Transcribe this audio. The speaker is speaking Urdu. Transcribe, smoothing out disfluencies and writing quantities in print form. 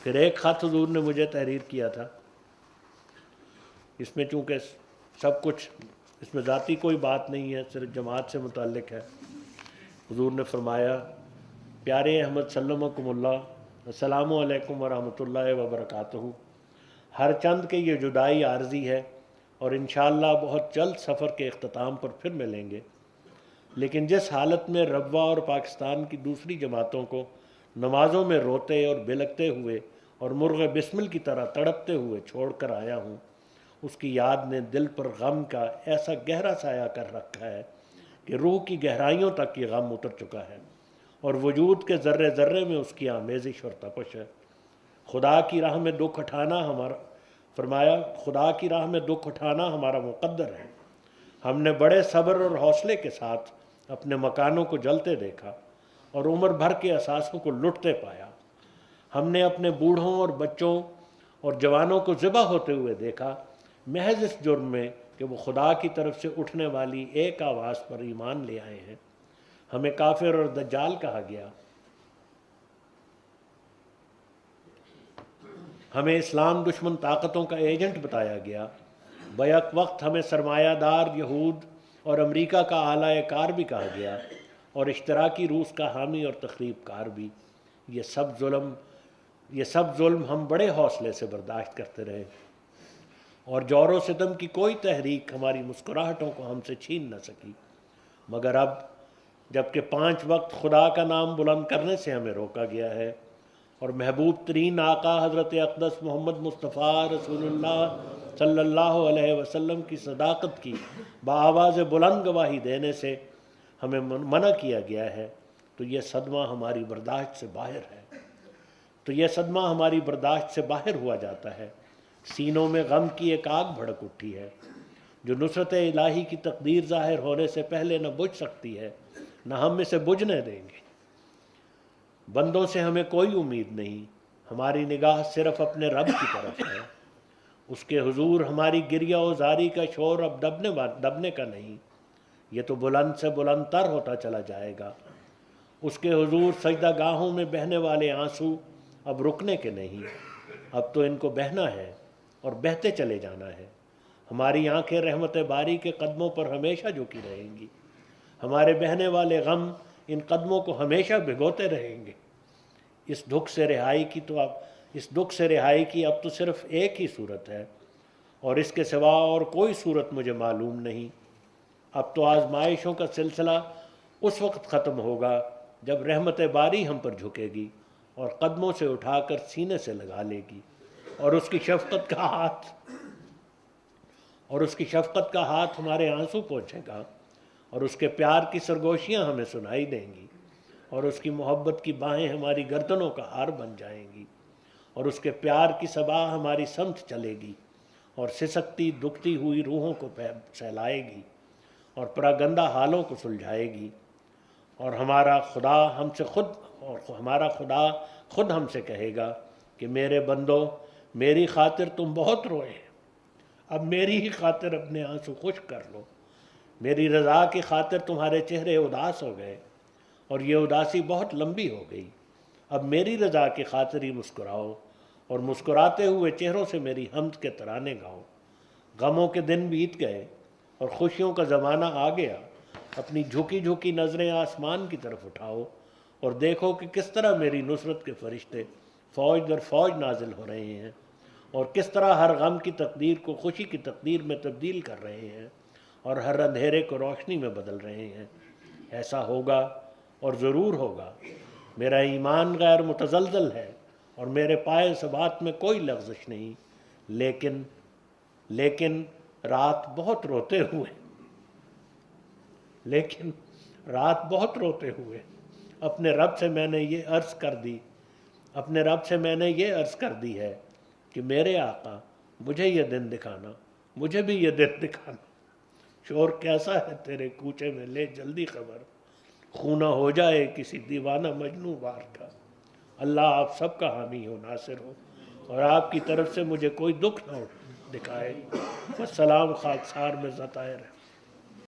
پھر ایک خط حضور نے مجھے تحریر کیا تھا، اس میں چونکہ سب کچھ اس میں ذاتی کوئی بات نہیں ہے، صرف جماعت سے متعلق ہے۔ حضور نے فرمایا، پیارے احمد سلمکم اللہ، السلام علیکم ورحمۃ اللہ وبرکاتہ، ہر چند کے یہ جدائی عارضی ہے اور انشاءاللہ بہت جلد سفر کے اختتام پر پھر ملیں گے، لیکن جس حالت میں ربوہ اور پاکستان کی دوسری جماعتوں کو نمازوں میں روتے اور بلکتے ہوئے اور مرغ بسمل کی طرح تڑپتے ہوئے چھوڑ کر آیا ہوں، اس کی یاد نے دل پر غم کا ایسا گہرا سایہ کر رکھا ہے کہ روح کی گہرائیوں تک یہ غم اتر چکا ہے اور وجود کے ذرے ذرے میں اس کی آمیزش اور تپش ہے۔ خدا کی راہ میں دکھ اٹھانا ہمارا مقدر ہے۔ ہم نے بڑے صبر اور حوصلے کے ساتھ اپنے مکانوں کو جلتے دیکھا اور عمر بھر کے اثاثوں کو لٹتے پایا۔ ہم نے اپنے بوڑھوں اور بچوں اور جوانوں کو ذبح ہوتے ہوئے دیکھا، محض اس جرم میں کہ وہ خدا کی طرف سے اٹھنے والی ایک آواز پر ایمان لے آئے ہیں۔ ہمیں کافر اور دجال کہا گیا، ہمیں اسلام دشمن طاقتوں کا ایجنٹ بتایا گیا، بیک وقت ہمیں سرمایہ دار یہود اور امریکہ کا اعلی کار بھی کہا گیا اور اشتراکی روس کا حامی اور تخریب کار بھی۔ یہ سب ظلم ہم بڑے حوصلے سے برداشت کرتے رہے اور جور و ستم کی کوئی تحریک ہماری مسکراہٹوں کو ہم سے چھین نہ سکی، مگر اب جب کہ 5 وقت خدا کا نام بلند کرنے سے ہمیں روکا گیا ہے اور محبوب ترین آقا حضرت اقدس محمد مصطفیٰ رسول اللہ صلی اللہ علیہ وسلم کی صداقت کی بآواز بلند گواہی دینے سے ہمیں منع کیا گیا ہے، تو یہ صدمہ ہماری برداشت سے باہر ہوا جاتا ہے۔ سینوں میں غم کی ایک آگ بھڑک اٹھی ہے جو نصرت الہی کی تقدیر ظاہر ہونے سے پہلے نہ بجھ سکتی ہے، نہ ہم اسے بجھنے دیں گے۔ بندوں سے ہمیں کوئی امید نہیں، ہماری نگاہ صرف اپنے رب کی طرف ہے۔ اس کے حضور ہماری گریہ و زاری کا شور اب دبنے کا نہیں، یہ تو بلند سے بلند تر ہوتا چلا جائے گا۔ اس کے حضور سجدہ گاہوں میں بہنے والے آنسو اب رکنے کے نہیں، اب تو ان کو بہنا ہے اور بہتے چلے جانا ہے۔ ہماری آنکھیں رحمت باری کے قدموں پر ہمیشہ جھکی رہیں گی، ہمارے بہنے والے غم ان قدموں کو ہمیشہ بھگوتے رہیں گے۔ اس دکھ سے رہائی کی اب تو صرف ایک ہی صورت ہے اور اس کے سوا اور کوئی صورت مجھے معلوم نہیں۔ اب تو آزمائشوں کا سلسلہ اس وقت ختم ہوگا جب رحمت باری ہم پر جھکے گی اور قدموں سے اٹھا کر سینے سے لگا لے گی اور اس کی شفقت کا ہاتھ ہمارے آنسو پوچھے گا اور اس کے پیار کی سرگوشیاں ہمیں سنائی دیں گی اور اس کی محبت کی باہیں ہماری گردنوں کا ہار بن جائیں گی اور اس کے پیار کی صبا ہماری سمت چلے گی اور سسکتی دکھتی ہوئی روحوں کو سہلائے گی اور پراگندہ حالوں کو سلجھائے گی اور ہمارا خدا خود ہم سے کہے گا کہ میرے بندو، میری خاطر تم بہت روئے، اب میری ہی خاطر اپنے آنسو خشک کر لو۔ میری رضا کی خاطر تمہارے چہرے اداس ہو گئے اور یہ اداسی بہت لمبی ہو گئی، اب میری رضا کی خاطر ہی مسکراؤ اور مسکراتے ہوئے چہروں سے میری حمد کے ترانے گاؤ۔ غموں کے دن بیت گئے اور خوشیوں کا زمانہ آ گیا، اپنی جھکی جھکی نظریں آسمان کی طرف اٹھاؤ اور دیکھو کہ کس طرح میری نصرت کے فرشتے فوج در فوج نازل ہو رہے ہیں اور کس طرح ہر غم کی تقدیر کو خوشی کی تقدیر میں تبدیل کر رہے ہیں اور ہر اندھیرے کو روشنی میں بدل رہے ہیں۔ ایسا ہوگا اور ضرور ہوگا۔ میرا ایمان غیر متزلزل ہے اور میرے پائے ثبات میں کوئی لغزش نہیں، لیکن رات بہت روتے ہوئے اپنے رب سے میں نے یہ عرض کر دی ہے کہ میرے آقا، مجھے یہ دن دکھانا، مجھے بھی یہ دن دکھانا۔ شور کیسا ہے تیرے کوچے میں، لے جلدی خبر، خونہ ہو جائے کسی دیوانہ مجنوں وار کا۔ اللہ آپ سب کا حامی ہو، ناصر ہو، اور آپ کی طرف سے مجھے کوئی دکھ نہ دکھائے۔ والسلام خاکسار میں ذاتِ رحمت۔